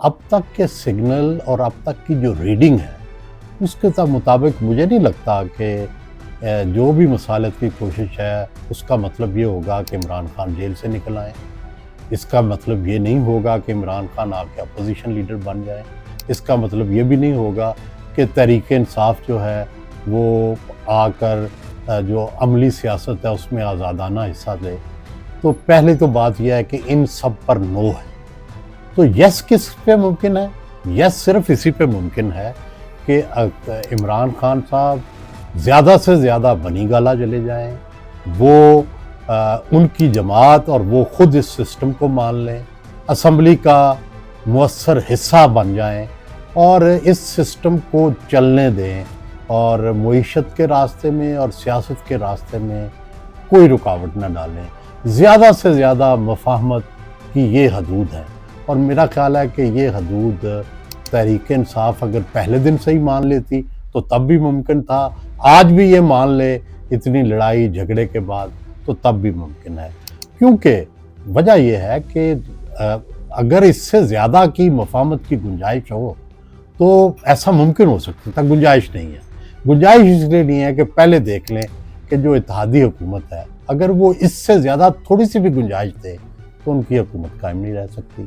اب تک کے سگنل اور اب تک کی جو ریڈنگ ہے اس کے مطابق مجھے نہیں لگتا کہ جو بھی مصالحت کی کوشش ہے اس کا مطلب یہ ہوگا کہ عمران خان جیل سے نکل آئیں. اس کا مطلب یہ نہیں ہوگا کہ عمران خان آ کے اپوزیشن لیڈر بن جائیں. اس کا مطلب یہ بھی نہیں ہوگا کہ تحریک انصاف جو ہے وہ آ کر جو عملی سیاست ہے اس میں آزادانہ حصہ دے. تو پہلے تو بات یہ ہے کہ ان سب پر نو ہے. تو یس کس پہ ممکن ہے؟ یس صرف اسی پہ ممکن ہے کہ عمران خان صاحب زیادہ سے زیادہ بنی گالہ چلے جائیں، وہ ان کی جماعت اور وہ خود اس سسٹم کو مان لیں، اسمبلی کا مؤثر حصہ بن جائیں اور اس سسٹم کو چلنے دیں اور معیشت کے راستے میں اور سیاست کے راستے میں کوئی رکاوٹ نہ ڈالیں. زیادہ سے زیادہ مفاہمت کی یہ حدود ہے اور میرا خیال ہے کہ یہ حدود تحریک انصاف اگر پہلے دن سے ہی مان لیتی تو تب بھی ممکن تھا. آج بھی یہ مان لے اتنی لڑائی جھگڑے کے بعد تو تب بھی ممکن ہے، کیونکہ وجہ یہ ہے کہ اگر اس سے زیادہ کی مفاہمت کی گنجائش ہو تو ایسا ممکن ہو سکتا تھا. گنجائش نہیں ہے. گنجائش اس لیے نہیں ہے کہ پہلے دیکھ لیں کہ جو اتحادی حکومت ہے اگر وہ اس سے زیادہ تھوڑی سی بھی گنجائش دے تو ان کی حکومت قائم نہیں رہ سکتی.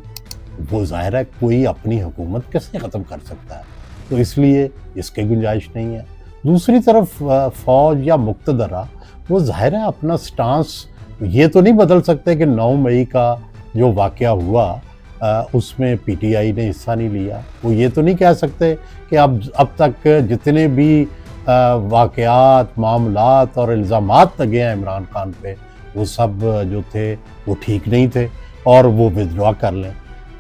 وہ ظاہر ہے کوئی اپنی حکومت کیسے ختم کر سکتا ہے، تو اس لیے اس کی گنجائش نہیں ہے. دوسری طرف فوج یا مقتدرہ وہ ظاہر ہے اپنا سٹانس یہ تو نہیں بدل سکتے کہ 9 مئی کا جو واقعہ ہوا اس میں پی ٹی آئی نے حصہ نہیں لیا. وہ یہ تو نہیں کہہ سکتے کہ اب تک جتنے بھی واقعات، معاملات اور الزامات لگے ہیں عمران خان پہ وہ سب جو تھے وہ ٹھیک نہیں تھے اور وہ ودرا کر لیں.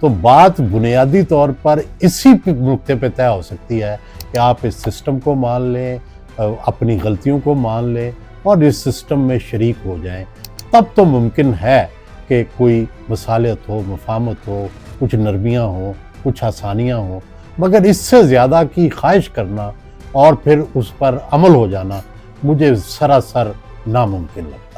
تو بات بنیادی طور پر اسی نقطے پہ طے ہو سکتی ہے کہ آپ اس سسٹم کو مان لیں، اپنی غلطیوں کو مان لیں اور اس سسٹم میں شریک ہو جائیں. تب تو ممکن ہے کہ کوئی مصالحت ہو، مفاہمت ہو، کچھ نرمیاں ہوں، کچھ آسانیاں ہوں. مگر اس سے زیادہ کی خواہش کرنا اور پھر اس پر عمل ہو جانا مجھے سراسر ناممکن لگتا ہے.